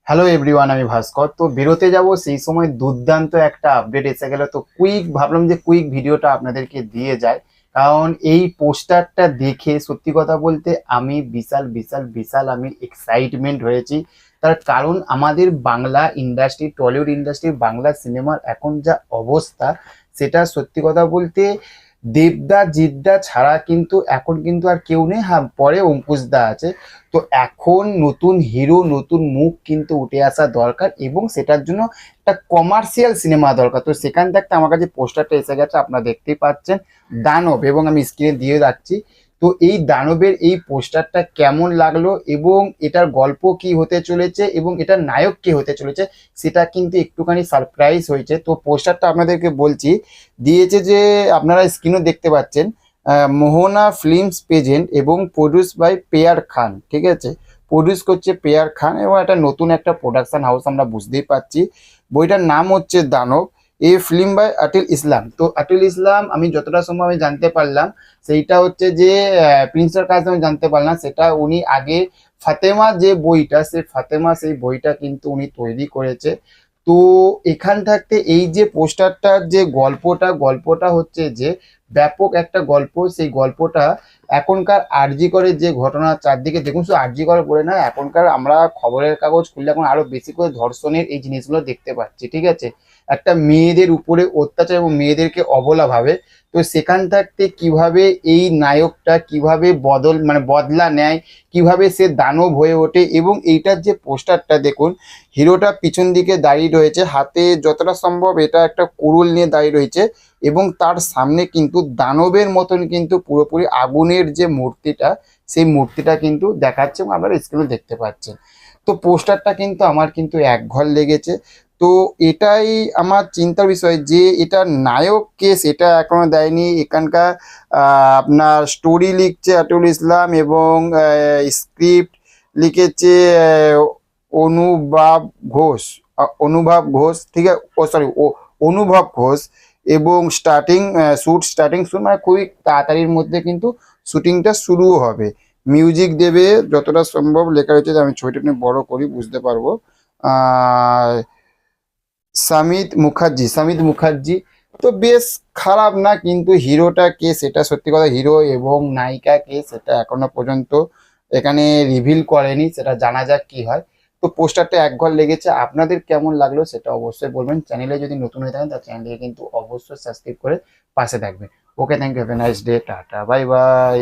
Hello everyone, আমি ভাস্কর। তো বেরোতে যাব সেই সময় দুর্দান্ত একটা আপডেট এসে গেল। তো ভাবলাম যে কুইক ভিডিওটা আপনাদেরকে দিয়ে যায়, কারণ এই পোস্টারটা দেখে সত্যি কথা বলতে আমি বিশাল বিশাল বিশাল আমি এক্সাইটমেন্ট হয়েছি। তার কারণ আমাদের Bangla industry, Tollywood industry, Bangla সিনেমার এখন যা অবস্থা, সেটা সত্যি কথা বলতে দেবদা জিদ্দা ছাড়া কিন্তু এখন কিন্তু আর কেউ নেই। হ্যাঁ, পরে অঙ্কুশদা আছে। তো এখন নতুন হিরো, নতুন মুখ কিন্তু উঠে আসা দরকার, এবং সেটার জন্য একটা কমার্শিয়াল সিনেমা দরকার। তো সেখান থেকে আমার কাছে পোস্টারটা এসে গেছে, আপনারা দেখতেই পাচ্ছেন, দানব, এবং আমি স্ক্রিনে দিয়ে যাচ্ছি। তো এই দানবের এই পোস্টারটা কেমন লাগলো, এবং এটার গল্প কি হতে চলেছে, এবং এটার নায়ক কে হতে চলেছে, সেটা কিন্তু একটুখানি সারপ্রাইজ হয়েছে। তো পোস্টারটা আপনাদেরকে বলছি, দিয়েছে যে আপনারা স্ক্রিনও দেখতে পাচ্ছেন, মোহনা ফিল্মস প্রেজেন্ট এবং প্রডিউস বাই পেয়ার খান। ঠিক আছে, প্রডিউস করছে পেয়ার খান, এবং একটা নতুন একটা প্রোডাকশন হাউস আমরা বুঝতেই পারছি। বইটার নাম হচ্ছে দানব। এই ফিল্ম বাই আটিল ইসলাম। তো আটিল ইসলাম আমি যতটা সম্ভব আমি জানতে পারলাম, সেইটা হচ্ছে যে প্রিন্সের কাছে আমি জানতে পারলাম, সেটা উনি আগে ফাতেমা যে বইটা, সেই বইটা কিন্তু উনি তৈরি করেছে। তো এখান থাকতে এই যে পোস্টারটার যে গল্পটা হচ্ছে যে ব্যাপক একটা গল্প। সেই গল্পটা এখনকার আরজি করে যে ঘটনা চারদিকে দেখুন, শুধু আরজি করে বলে না, এখনকার আমরা খবরের কাগজ খুললে এখন আরো বেশি করে ধর্ষণের এই জিনিসগুলো দেখতে পাচ্ছি। ঠিক আছে, একটা মেয়েদের উপরে অত্যাচার এবং মেয়েদেরকে অবলা ভাবে। তো সেখান থাকতে কিভাবে এই নায়কটা কিভাবে বদলা নেয়, কিভাবে সে দানব হয়ে ওঠে। এবং এইটার যে পোস্টারটা দেখুন, হিরোটা পিছন দিকে দাঁড়িয়ে রয়েছে, হাতে যতটা সম্ভব এটা একটা কুড়ুল নিয়ে দাঁড়িয়ে রয়েছে, এবং তার সামনে কিন্তু দানবের মতন কিন্তু পুরোপুরি আগুনের যে মূর্তিটা, সেই মূর্তিটা কিন্তু দেখাচ্ছে, এবং আপনারা স্ক্রিনে দেখতে পাচ্ছেন। তো পোস্টারটা কিন্তু আমার কিন্তু এক ঘর লেগেছে। তো এটাই আমার চিন্তার বিষয় যে এটা নায়ক কে সেটা এখনো দেয়নি। এখানকার আপনার স্টোরি লিখছে আতিউল ইসলাম, এবং স্ক্রিপ্ট লিখেছে অনুভব ঘোষ। অনুভব ঘোষ, ঠিক আছে, ও সরি, অনুভব ঘোষ। এবং স্টার্টিং শুট মানে খুবই তাড়াতাড়ির মধ্যে কিন্তু শুটিংটা শুরুও হবে। মিউজিক দেবে যতটা সম্ভব, লেখা রয়েছে, আমি ছবিটা নিয়ে বড় করি বুঝতে পারবো। আহ সামিত মুখার্জি। তো বেশ খারাপ না, কিন্তু হিরোটা কে সেটা সত্যি কথা, হিরো এবং নায়িকা কে সেটা এখনো পর্যন্ত এখানে রিভিল করেনি, সেটা জানা যাক কি হয়। তো পোস্টারটা এক ঘর লেগেছে, আপনাদের কেমন লাগলো সেটা অবশ্যই বলবেন। চ্যানেলে যদি নতুন হয়ে থাকেন তার চ্যানেলটিকে কিন্তু অবশ্যই সাবস্ক্রাইব করে পাশে থাকবেন। Okay, thank you, have a nice day, tata, bye by.